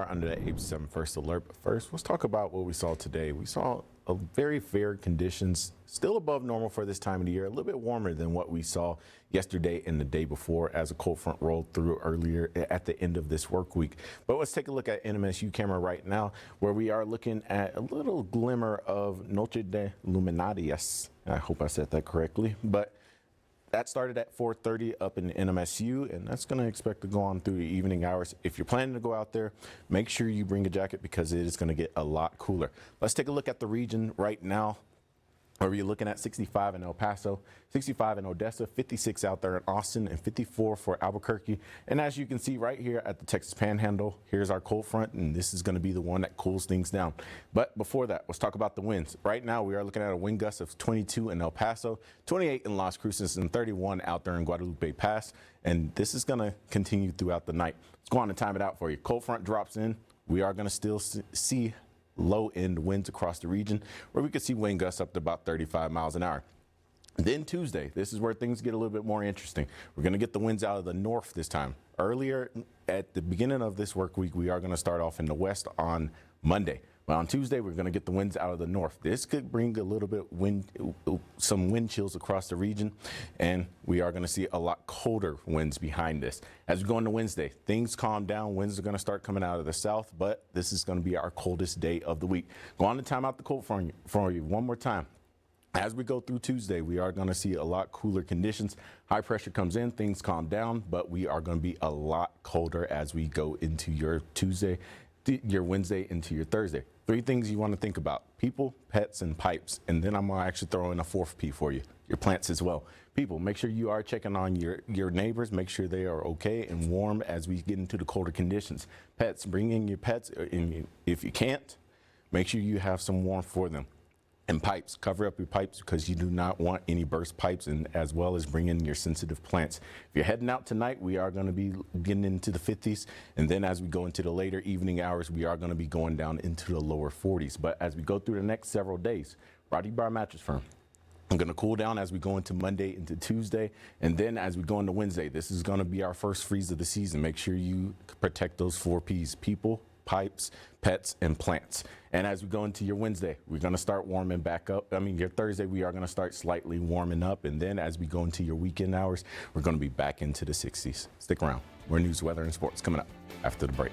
Under the ABC-7 First Alert. But first, let's talk about what we saw today. We saw a very fair conditions, still above normal for this time of the year, a little bit warmer than what we saw yesterday and the day before as a cold front rolled through earlier at the end of this work week. But let's take a look at NMSU camera right now, where we are looking at a little glimmer of Noche de Luminarias. I hope I said that correctly, but that started at 4:30 up in NMSU, and that's going to expect to go on through the evening hours. If you're planning to go out there, make sure you bring a jacket because it is going to get a lot cooler. Let's take a look at the region right now, where you're looking at 65 in El Paso, 65 in Odessa, 56 out there in Austin, and 54 for Albuquerque. And as you can see right here at the Texas Panhandle, here's our cold front, and this is going to be the one that cools things down. But before that, let's talk about the winds. Right now, we are looking at a wind gust of 22 in El Paso, 28 in Las Cruces, and 31 out there in Guadalupe Pass. And this is going to continue throughout the night. Let's go on and time it out for you. Cold front drops in. We are going to still see low-end winds across the region, where we could see wind gusts up to about 35 miles an hour. Then Tuesday, this is where things get a little bit more interesting. We're going to get the winds out of the north this time. Earlier at the beginning of this work week, we are going to start off in the west on Monday. But on Tuesday, we're going to get the winds out of the north. This could bring a little bit some wind chills across the region, and we are going to see a lot colder winds behind this. As we go into Wednesday, things calm down. Winds are going to start coming out of the south, but this is going to be our coldest day of the week. Go on to time out the cold for you one more time. As we go through Tuesday, we are going to see a lot cooler conditions. High pressure comes in, things calm down, but we are going to be a lot colder as we go into your Tuesday, your Wednesday into your Thursday. Three things you want to think about: people, pets, and pipes. And then I'm going to actually throw in a fourth P for you, your plants as well. People, make sure you are checking on your neighbors, make sure they are okay and warm as we get into the colder conditions. Pets, bring in your pets. If you can't, make sure you have some warmth for them. And pipes, cover up your pipes because you do not want any burst pipes, and as well as bring in your sensitive plants. If you're heading out tonight, we are going to be getting into the 50s. And then as we go into the later evening hours, we are going to be going down into the lower 40s. But as we go through the next several days, Roddy Bar Mattress Firm, I'm going to cool down as we go into Monday, into Tuesday, and then as we go into Wednesday. This is going to be our first freeze of the season. Make sure you protect those four Ps: people, pipes, pets, and plants. And as we go into your Wednesday, we're going to start warming back up. Your Thursday, we are going to start slightly warming up. And then as we go into your weekend hours, we're going to be back into the 60s. Stick around. More news, weather, and sports coming up after the break.